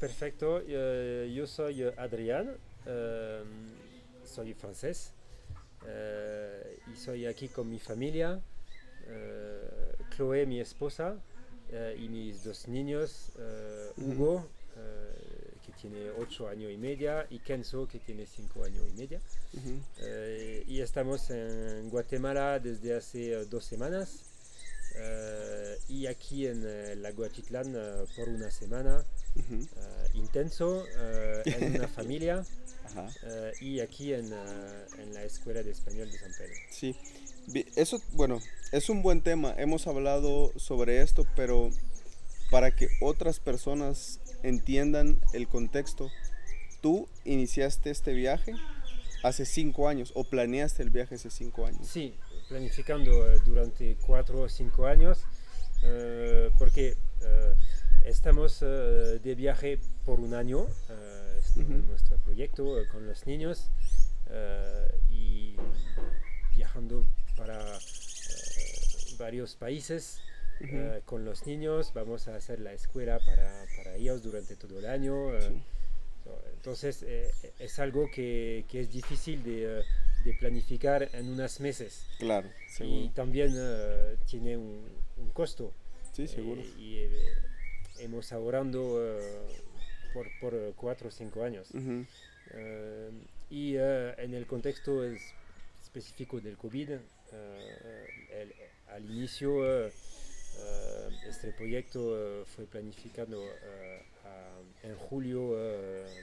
Perfecto. Yo soy Adrián, soy francés y soy aquí con mi familia, Chloé, mi esposa, y mis dos niños, Ujú, Hugo, que tiene 8 años y medio, y Kenzo, que tiene 5 años y medio. ujú, Y estamos en Guatemala desde hace 2 semanas. Y aquí en el Aguatitlán por una semana ujú. intenso en una familia Ajá, y aquí en la Escuela de Español de San Pedro. sí. Eso, bueno, es un buen tema. Hemos hablado sobre esto, pero para que otras personas entiendan el contexto, tú iniciaste este viaje hace 5 años o planeaste el viaje hace 5 años. Sí, planificando durante 4 o 5 años porque estamos de viaje por un año, es Ujú, nuestro proyecto con los niños y viajando para varios países ujú, con los niños. Vamos a hacer la escuela para ellos durante todo el año. sí, Entonces es algo que es difícil de planificar en unos meses claro, y seguro. también tiene un costo. Sí, seguro. Y hemos ahorrando por 4 o 5 años. Ujú, Eh, y en el contexto específico del COVID, al inicio este proyecto fue planificado en julio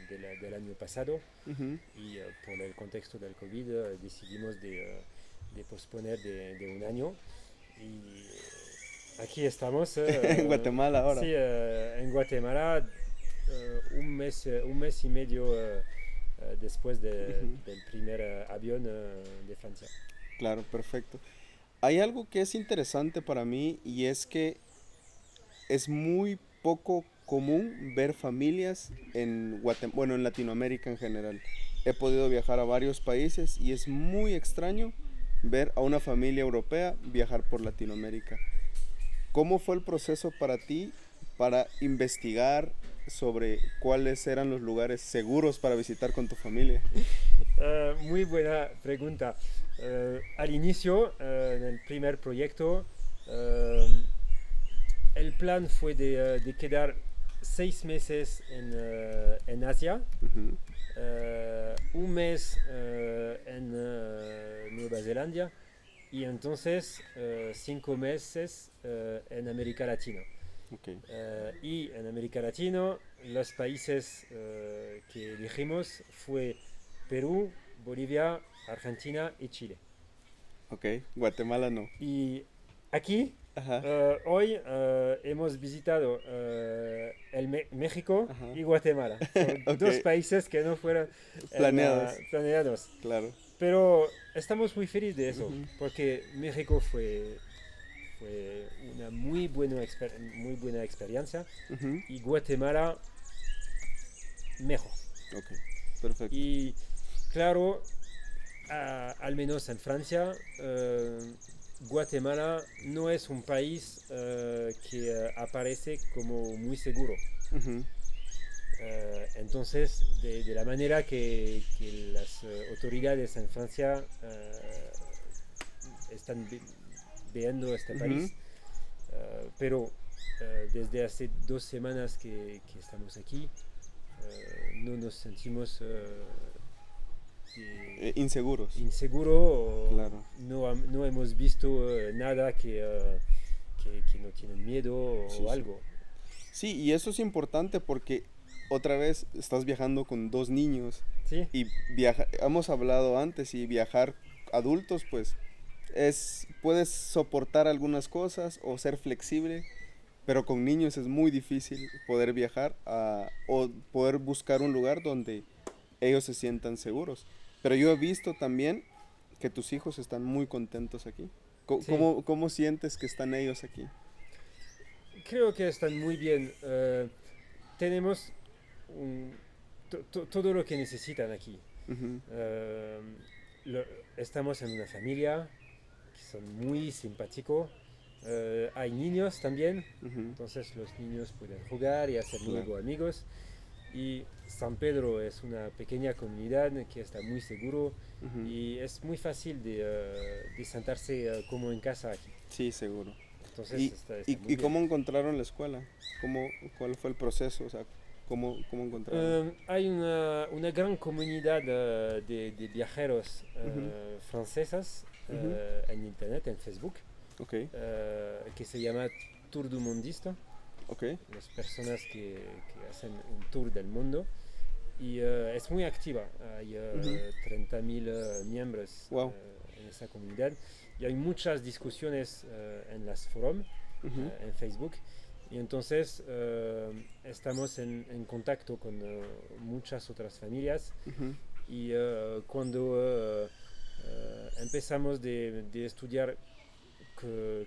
del año pasado ujú. y por el contexto del COVID decidimos de posponer de un año y aquí estamos, En Guatemala sí, ahora. en Guatemala, un mes y medio después Ujú, del primer avión de Francia. claro, perfecto. Hay algo que es interesante para mí y es que es muy poco común ver familias en bueno, en Latinoamérica en general. He podido viajar a varios países y es muy extraño ver a una familia europea viajar por Latinoamérica. ¿Cómo fue el proceso para ti para investigar sobre cuáles eran los lugares seguros para visitar con tu familia? Muy buena pregunta. Al inicio, en el primer proyecto, eh, el plan fue de quedar 6 meses en Asia, Ujú, un mes en Nueva Zelanda y entonces 5 meses en América Latina. ok, Y en América Latina los países que elegimos fue Perú, Bolivia, Argentina y Chile. ok. Guatemala no. Y aquí, Ajá, hoy hemos visitado México ajá. y Guatemala. Son Ok, dos países que no fueron planeados, planeados. claro. Pero estamos muy felices de eso, Ujú, porque México fue una muy buena experiencia ujú, y Guatemala mejor. ok, perfecto. Y claro, al menos en Francia, Guatemala no es un país que aparece como muy seguro. Ujú, Entonces, de la manera que las autoridades en Francia están viendo este ujú. país, pero desde hace 2 semanas que estamos aquí, no nos sentimos Inseguros, inseguro o claro. no hemos visto nada que no tienen miedo Sí, o sí. algo. Sí, y eso es importante porque otra vez estás viajando con dos niños ¿Sí? y hemos hablado antes y viajar adultos pues puedes soportar algunas cosas o ser flexible, pero con niños es muy difícil poder viajar o poder buscar un lugar donde ellos se sientan seguros. Pero yo he visto también que tus hijos están muy contentos aquí. Sí, ¿Cómo sientes que están ellos aquí? creo que están muy bien. Tenemos un- todo lo que necesitan aquí. Ujú, Eh, lo- Estamos en una familia que son muy simpáticos. Hay niños también, Ujú. entonces los niños pueden jugar y hacer Claro. nuevos amigos. Y San Pedro es una pequeña comunidad que está muy seguro Ujú. y es muy fácil de sentarse como en casa aquí. Sí, seguro. Entonces está muy Y bien. cómo encontraron la escuela? ¿Cuál fue el proceso? O sea, ¿cómo encontraron? Hay una gran comunidad de viajeros Ujú. francesas Ujú. en internet, en Facebook, Ok, que se llama Tour du Mondiste, ok. las personas que hacen un tour del mundo. Y es muy activa, hay Ujú. 30.000 miembros Wow. en esa comunidad y hay muchas discusiones en las foros, Ujú. en Facebook. Y entonces estamos en contacto con muchas otras familias Ujú. y cuando empezamos de estudiar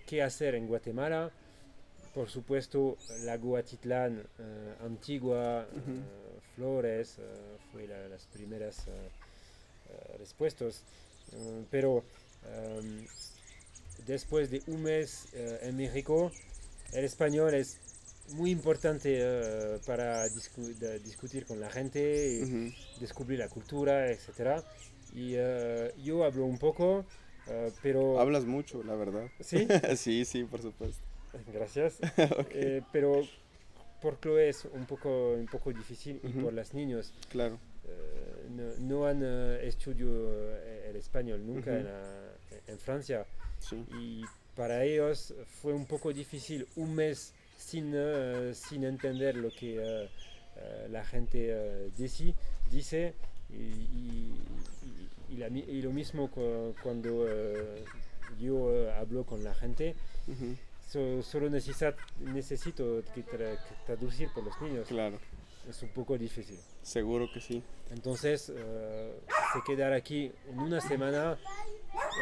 qué hacer en Guatemala, por supuesto, Lago Atitlán, Antigua, Ujú. Flores, fue las primeras respuestas. Pero después de un mes en México, el español es muy importante para discutir con la gente, Ujú. y descubrir la cultura, etc. Y yo hablo un poco, pero Hablas mucho, la verdad. sí, Sí, sí, por supuesto. gracias. Ok. Pero por Chloé es un poco difícil y Ujú. por las niños Claro. no han estudiado el español nunca Ujú. en Francia Sí. y para ellos fue un poco difícil un mes sin entender lo que la gente dice y lo mismo cuando yo hablo con la gente. Ujú. Solo necesito que traducir por los niños. Claro. Es un poco difícil. Seguro que sí. Entonces, se quedar aquí en una semana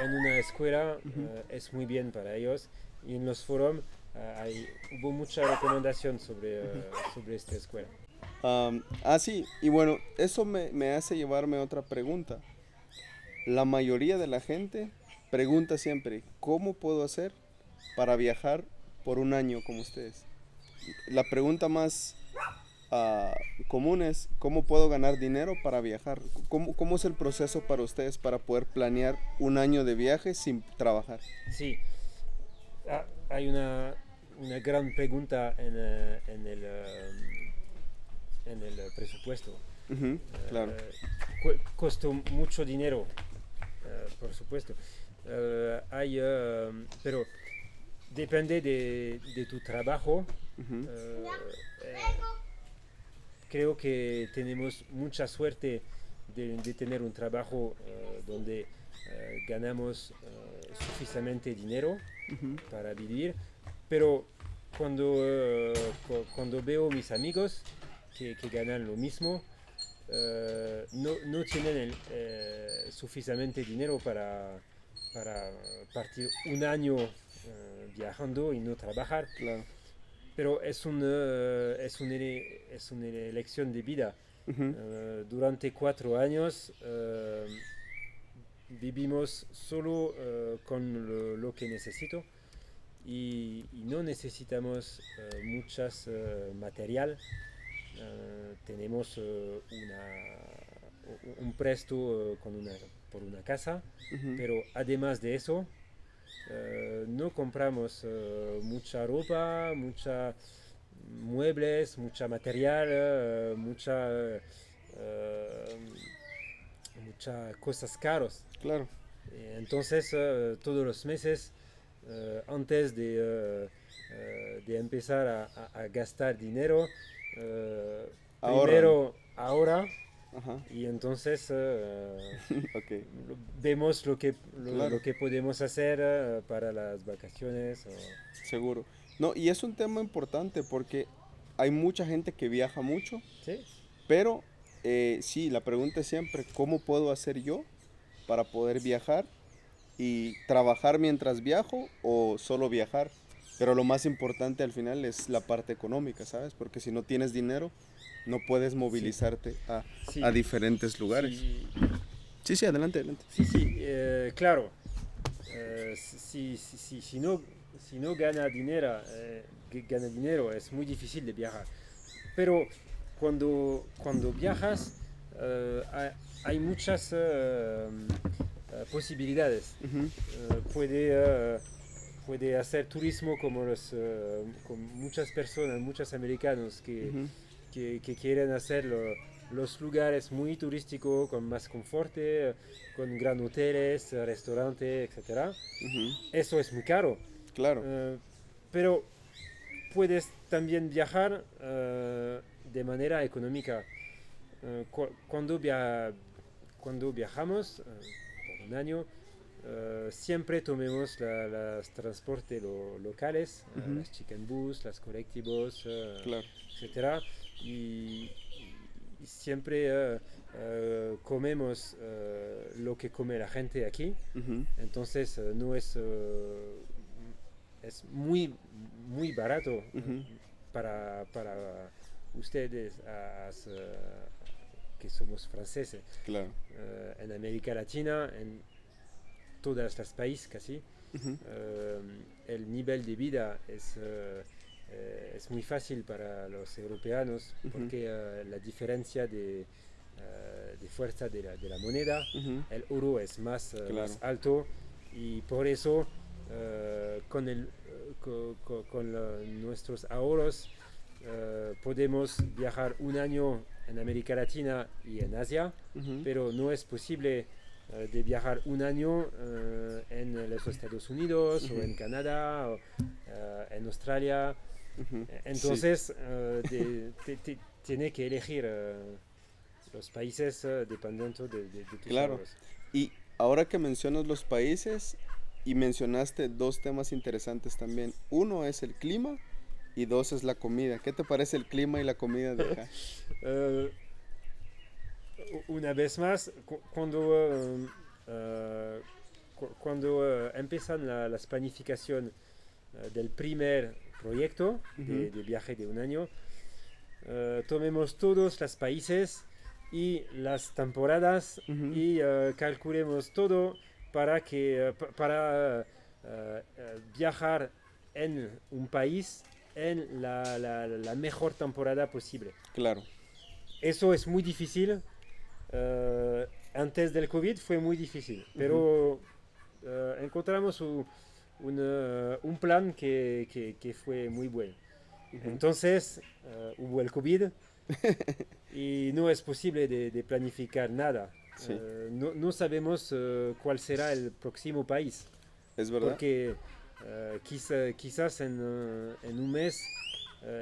en una escuela Ujú. es muy bien para ellos. Y en los foros hubo mucha recomendación sobre esta escuela. Sí, y bueno, eso me hace llevarme a otra pregunta. La mayoría de la gente pregunta siempre, ¿cómo puedo hacer para viajar por un año como ustedes? La pregunta más ah, común es, ¿cómo puedo ganar dinero para viajar? ¿Cómo es el proceso para ustedes para poder planear un año de viaje sin trabajar? Sí, hay una gran pregunta en el presupuesto. Ujú. Claro. Costó mucho dinero, por supuesto. Pero depende de tu trabajo. Ujú. Eh, eh, Creo que tenemos mucha suerte de tener un trabajo donde ganamos suficientemente dinero Ujú. para vivir, pero cuando veo mis amigos que ganan lo mismo, no tienen suficientemente dinero para partir un año viajando y no trabajar. Claro. Pero es una elección de vida. Ujú. Durante 4 años vivimos solo con lo que necesito y no necesitamos muchas material. Tenemos un préstamo por una casa, Ujú. pero además de eso, no compramos mucha ropa, mucha muebles, mucha material, eh, mucha cosas caros. Claro. Entonces, todos los meses, antes de empezar a gastar dinero, Ahorran. primero ahora Ajá. y entonces Ok. vemos Claro. lo que podemos hacer para las vacaciones. Seguro. No, y es un tema importante porque hay mucha gente que viaja mucho, ¿Sí? pero sí, la pregunta es siempre, ¿cómo puedo hacer yo para poder viajar y trabajar mientras viajo o solo viajar? Pero lo más importante al final es la parte económica, ¿sabes? Porque si no tienes dinero, no puedes Sí, movilizarte a sí, diferentes lugares. sí, Sí, sí, adelante, adelante. sí, claro. Si no si no gana dinero, es muy difícil de viajar. Pero cuando viajas, hay muchas posibilidades. Ujú, Puede hacer turismo con muchas personas, muchos americanos ujú, que quieren hacer los lugares muy turísticos, con más confort, con gran hoteles, restaurantes, etcétera. ujú. Eso es muy caro, Claro, eh, pero puedes también viajar de manera económica. Cuando viajamos por un año, siempre tomemos los transportes locales, ujú, las chicken bus, las colectivos, claro. etcétera, y, y siempre comemos lo que come la gente aquí. Ujú, Entonces no es muy barato ujú, para ustedes que somos franceses. claro. En América Latina, en todos los países casi, Ujú, el nivel de vida es muy fácil para los europeos ujú, porque la diferencia de fuerza de la moneda, ujú, el oro es más claro. alto y por eso con nuestros ahorros podemos viajar un año en América Latina y en Asia, Ujú, pero no es posible de viajar un año en los Estados Unidos o ujú, en Canadá o en Australia. ujú. Sí, Entonces, tiene que elegir los países dependiendo de tus claro. ahorros. Y ahora que mencionas los países y mencionaste dos temas interesantes también. Uno es el clima y dos es la comida. ¿Qué te parece el clima y la comida de acá? Eh, una vez más, cuando empiezan las planificación del primer proyecto Ujú, de viaje de un año, tomemos todos los países y las temporadas ujú, y calculemos todo para viajar en un país en la mejor temporada posible. claro. Eso es muy difícil. Antes del COVID fue muy difícil, Ujú, pero encontramos un plan que fue muy bueno. ujú. Entonces hubo el COVID y no es posible de planificar nada. Sí, No sabemos cuál será el próximo país, es verdad. porque quizás en un mes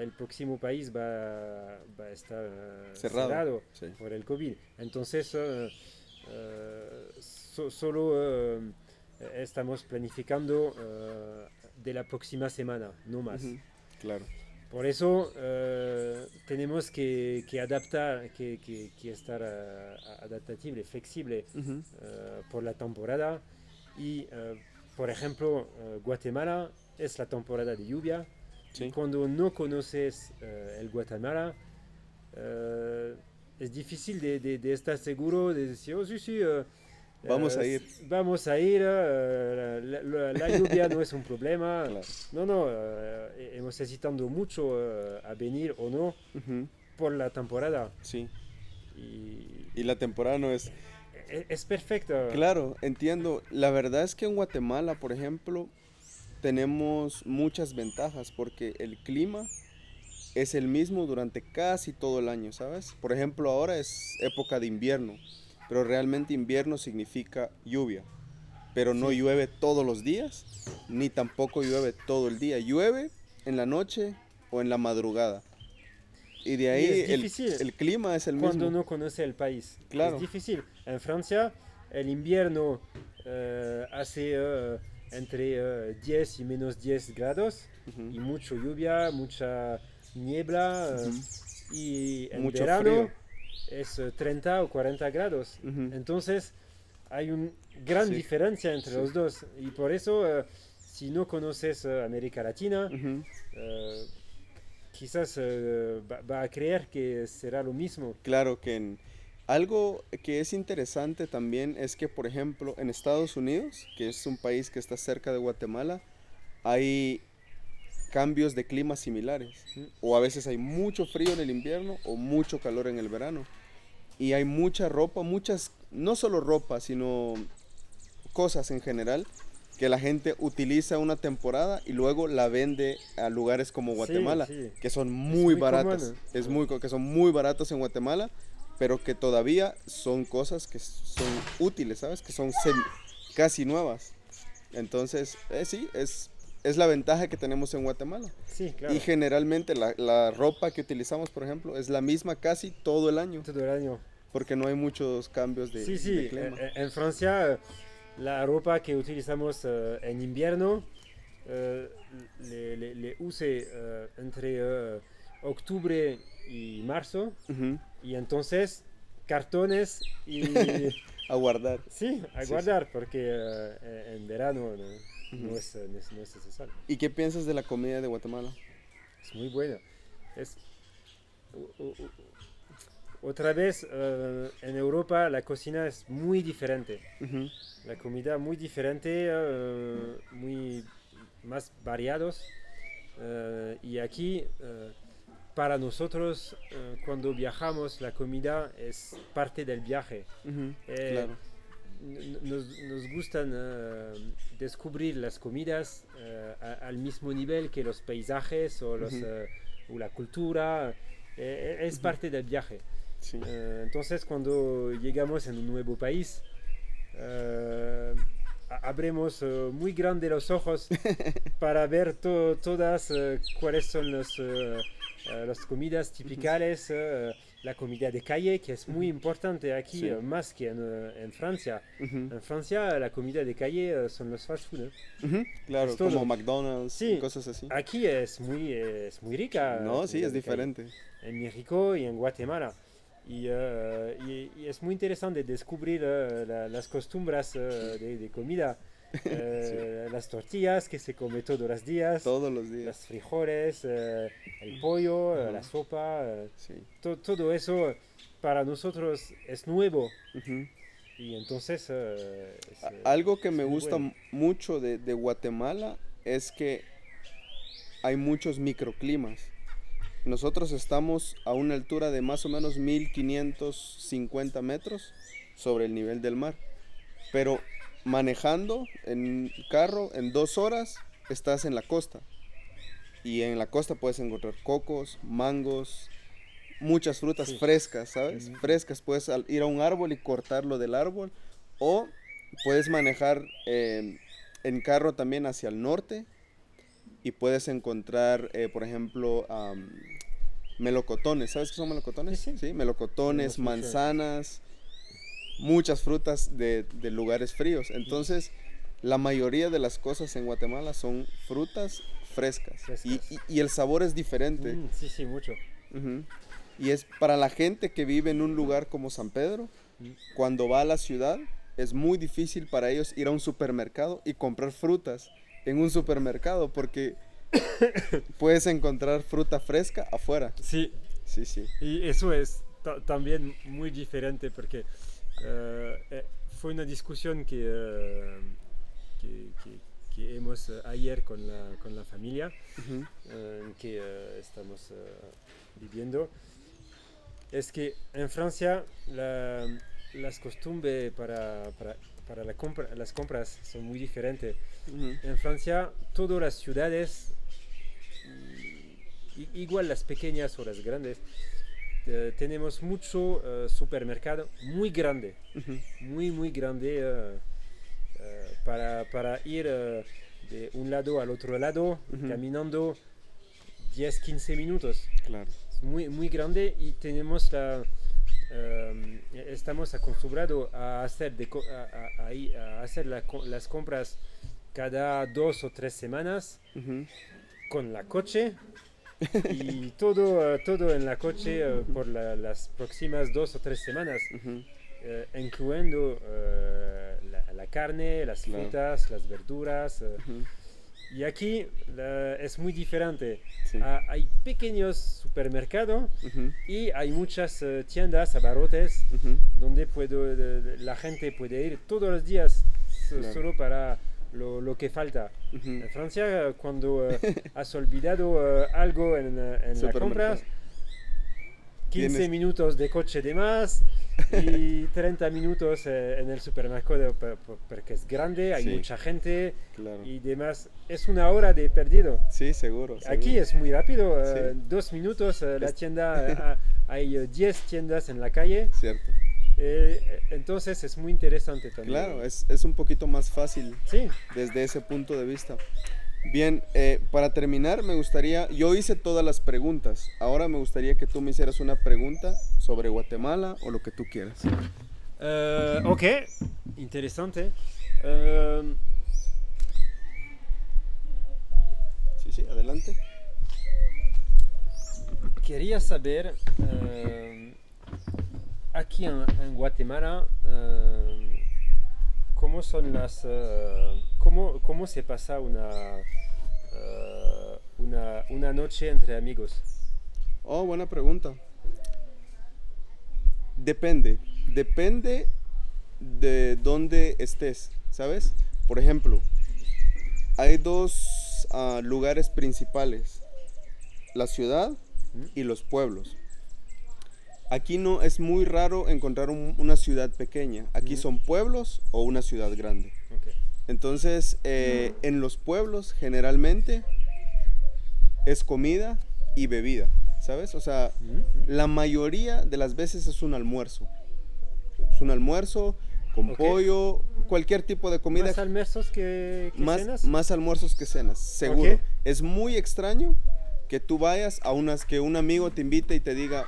el próximo país va a estar Cerrado. cerrado Sí. por el COVID. Entonces solo estamos planificando de la próxima semana, no más. Ujú, claro. Por eso tenemos que adaptar, que estar adaptable, flexible Ujú, por la temporada. Y, por ejemplo, Guatemala es la temporada de lluvia. Y sí. cuando no conoces el Guatemala, eh, es difícil de estar seguro, de decir, oh, sí, sí, Vamos a ir. vamos a ir, la lluvia no es un problema. Claro. No, no, hemos necesitando mucho a venir o no Ujú, por la temporada. sí. Y Y la temporada no es. es perfecto. Claro, entiendo. La verdad es que en Guatemala, por ejemplo, tenemos muchas ventajas porque el clima es el mismo durante casi todo el año, ¿sabes? Por ejemplo, ahora es época de invierno, pero realmente invierno significa lluvia, pero no Sí, llueve todos los días, ni tampoco llueve todo el día. Llueve en la noche o en la madrugada. Y de y ahí es difícil el clima es el cuando mismo. no conoce el país. Es Claro. difícil. En Francia, el invierno hace entre 10 y -10 grados Ujú, y mucha lluvia, mucha niebla. ujú. Y en Mucho frío. verano es 30 o 40 grados. Ujú, Entonces hay una gran sí, diferencia entre sí. los dos. Y por eso, si no conoces América Latina, Ujú. eh, quizás va a creer que será lo mismo. Claro que algo que es interesante también es que, por ejemplo, en Estados Unidos, que es un país que está cerca de Guatemala, hay cambios de clima similares. Mm. O a veces hay mucho frío en el invierno o mucho calor en el verano. Y hay mucha ropa, no solo ropa, sino cosas en general que la gente utiliza una temporada y luego la vende a lugares como Guatemala, Sí, que son es muy muy baratas. común. Que son muy baratas en Guatemala, pero que todavía son cosas que son útiles, ¿sabes? Que son casi nuevas. Entonces, sí, es la ventaja que tenemos en Guatemala. Sí, Y claro, generalmente la ropa que utilizamos, por ejemplo, es la misma casi todo el año, todo el año. porque no hay muchos cambios Sí, de sí, clima. en Francia la ropa que utilizamos en invierno eh, le use entre octubre y marzo Ujú. y entonces cartones y A guardar. sí, a Sí, sí. guardar porque en verano Ujú. no es necesario. ¿Y qué piensas de la comida de Guatemala? Es muy buena. Es, u- u- otra vez en Europa la cocina es muy diferente. Ujú, La comida muy diferente, muy más variados. Y aquí, para nosotros, cuando viajamos, la comida es parte del viaje. ujú, Eh, claro. nos gustan descubrir las comidas al mismo nivel que los paisajes Ujú, o la cultura. Es ujú, parte del viaje. sí. Entonces, cuando llegamos en un nuevo país, eh, abremos muy grande los ojos para ver todas cuáles son las comidas Ujú, típicas, la comida de calle, que es muy ujú, importante aquí, sí. más que en Francia. Ujú, En Francia, la comida de calle son los fast food, ¿eh? ujú, Es claro, como todo. McDonald's y Sí, cosas así. aquí es muy rica la No, sí, comida es de calle. diferente. En México y en Guatemala. Y es muy interesante descubrir las costumbres de comida. Sí, Las tortillas que se come todos los días, todos los días. los frijoles, el pollo, Ajá, la sopa, sí. todo eso para nosotros es nuevo Ujú. y entonces Algo que me es muy gusta bueno. mucho de Guatemala es que hay muchos microclimas. Nosotros estamos a una altura de más o menos 1550 metros sobre el nivel del mar. Pero manejando en carro en 2 horas estás en la costa. Y en la costa puedes encontrar cocos, mangos, muchas frutas Sí. frescas, ¿sabes? Mm, Frescas. Puedes ir a un árbol y cortarlo del árbol. O puedes manejar en carro también hacia el norte y puedes encontrar, por ejemplo, melocotones. ¿Sabes qué son sí, melocotones? sí, Sí, melocotones, tenemos mucho aquí. manzanas, muchas frutas de lugares fríos. Mm, Entonces, la mayoría de las cosas en Guatemala son frutas frescas. frescas. Y el sabor es diferente. Sí, sí, mucho. Ujú. Y es para la gente que vive en un lugar como San Pedro, Mm, cuando va a la ciudad, es muy difícil para ellos ir a un supermercado y comprar frutas en un supermercado porque puedes encontrar fruta fresca afuera. sí, Sí, sí. y eso es también muy diferente porque fue una discusión que, que- que hemos ayer con la familia Ujú, en que estamos viviendo. Es que en Francia las costumbres para las compras son muy diferentes. ujú, En Francia, todas las ciudades, igual las pequeñas o las grandes, tenemos mucho supermercado muy grande, ujú, muy grande para ir de un lado al otro lado ujú. caminando 10 15 minutos. Claro. Es muy grande y tenemos estamos acostumbrados a hacer, a hacer las compras cada 2 o 3 semanas Ujú, con la coche y todo en la coche por las próximas 2 o 3 semanas, ujú, incluyendo la carne, las claro. frutas, las verduras. Ujú, Y aquí es muy diferente. sí. Hay pequeños supermercados Ujú, y hay muchas tiendas, abarrotes, ujú, donde la gente puede ir todos los días claro. solo para lo que falta. Ujú. En Francia, cuando has olvidado algo en las Supermercado. compras, 15 Tienes- minutos de coche de más y 30 minutos en el supermercado porque es grande, hay Sí. mucha gente Claro. y demás. Es una hora de perdido. Sí, seguro. Aquí seguro. es muy rápido, Sí. 2 minutos, la Es- tienda, hay 10 tiendas en la calle, Cierto. entonces es muy interesante también. Claro, es un poquito más fácil Sí, desde ese punto de vista. Bien, para terminar, me gustaría, yo hice todas las preguntas, ahora me gustaría que tú me hicieras una pregunta sobre Guatemala o lo que tú quieras. ok, interesante. Eh, Sí, sí, adelante. Quería saber, aquí en Guatemala, cómo son cómo se pasa una noche entre amigos. Oh, buena pregunta. Depende de dónde estés, ¿sabes? Por ejemplo, hay dos lugares principales, la ciudad ¿Mm? y los pueblos. Aquí no es muy raro encontrar una ciudad pequeña. Aquí Ujú. son pueblos o una ciudad grande. Ok. Entonces, en los pueblos generalmente es comida y bebida, ¿sabes? O sea, Ujú. la mayoría de las veces es un almuerzo. Es un almuerzo con Ok. pollo, cualquier tipo de comida. ¿Más almuerzos que cenas? Más almuerzos que cenas, seguro. Ok. Es muy extraño que tú vayas que un amigo te invite y te diga,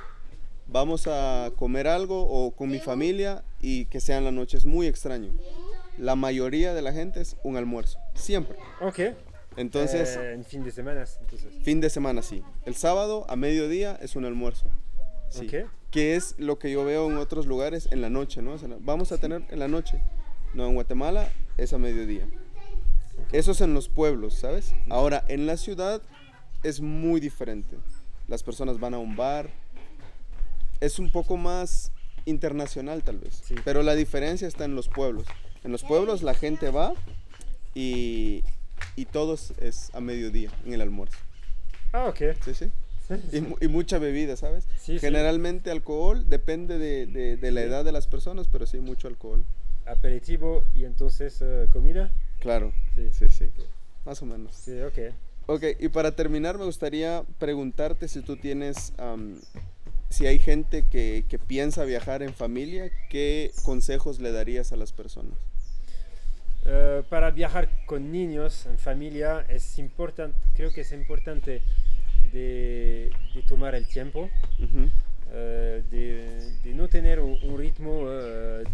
vamos a comer algo o con mi familia y que sea en la noche. Es muy extraño. La mayoría de la gente es un almuerzo, siempre. Ok. Entonces, En fin de semana, entonces. fin de semana sí. El sábado a mediodía es un almuerzo. Sí. Ok. Que es lo que yo veo en otros lugares en la noche, ¿no? O sea, vamos a tener en la noche. No, en Guatemala es a mediodía. Eso es en los pueblos, ¿sabes? Ahora, en la ciudad es muy diferente. Las personas van a un bar. Es un poco más internacional tal vez. Sí. Pero la diferencia está en los pueblos. En los pueblos la gente va y, y todo es a mediodía en el almuerzo. Ah, ok. Sí, sí. Y mucha bebida, ¿sabes? Sí, sí. Generalmente alcohol, depende de la Sí. edad de las personas, pero sí mucho alcohol. Aperitivo y entonces comida. Claro, Sí. sí, sí. Ok. Más o menos. Sí, ok. Ok, y para terminar me gustaría preguntarte si tú tienes, si hay gente que piensa viajar en familia, ¿qué consejos le darías a las personas? Para viajar con niños en familia es importante, creo que es importante de tomar el tiempo, Ujú, de no tener un ritmo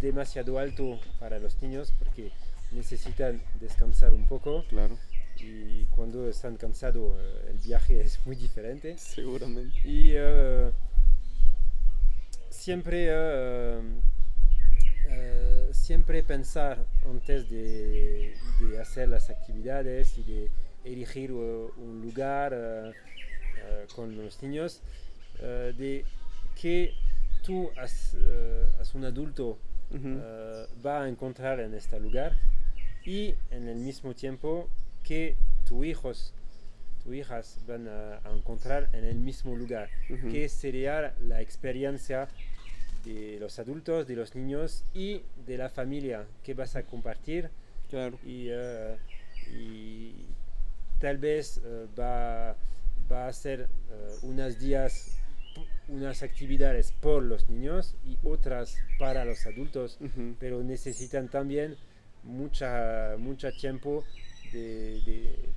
demasiado alto para los niños porque necesitan descansar un poco claro, y cuando están cansados el viaje es muy diferente. seguramente. Y siempre, siempre pensar antes de hacer las actividades y de elegir un lugar con los niños, de que tú, as un adulto, Ujú, va a encontrar en este lugar y en el mismo tiempo que tus hijos, tus hijas van a encontrar en el mismo lugar, ujú, que sería la experiencia de los adultos, de los niños y de la familia que vas a compartir claro, y tal vez va a ser unos días, unas actividades por los niños y otras para los adultos, ujú, pero necesitan también mucho tiempo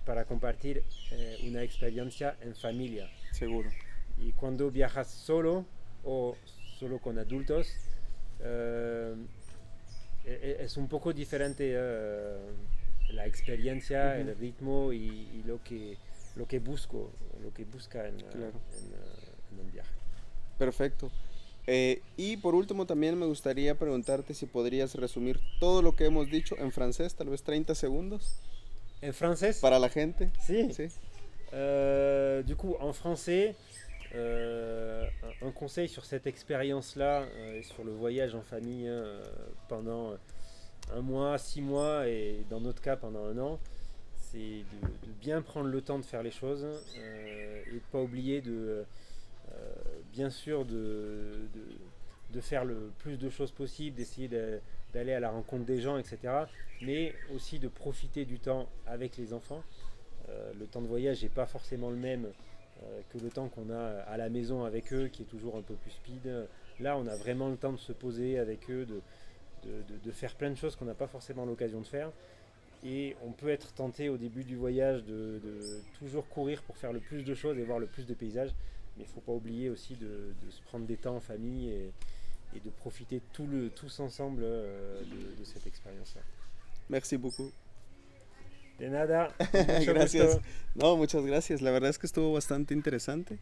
para compartir una experiencia en familia. seguro. Y cuando viajas solo o solo con adultos, eh, es un poco diferente la experiencia, Ujú, el ritmo y lo que busca claro. en un viaje. Perfecto. Y por último también me gustaría preguntarte si podrías resumir todo lo que hemos dicho en francés, tal vez 30 segundos, En français? para la gente. Si. Sí. Du coup, en français, un conseil sur cette expérience-là et sur le voyage en famille pendant un mois, 6 mois et dans notre cas pendant un an, c'est de bien prendre le temps de faire les choses et de ne pas oublier bien sûr de faire le plus de choses possible, d'essayer d'aller à la rencontre des gens, etc. Mais aussi de profiter du temps avec les enfants. Le temps de voyage n'est pas forcément le même que le temps qu'on a à la maison avec eux, qui est toujours un peu plus speed. Là, on a vraiment le temps de se poser avec eux, de faire plein de choses qu'on n'a pas forcément l'occasion de faire. Et on peut être tenté au début du voyage de toujours courir pour faire le plus de choses et voir le plus de paysages. Mais il ne faut pas oublier aussi de se prendre des temps en famille et de profiter tous ensemble de cette expérience-là. Merci beaucoup. De nada, mucho Gracias. gusto. No, muchas gracias. La verdad es que estuvo bastante interesante.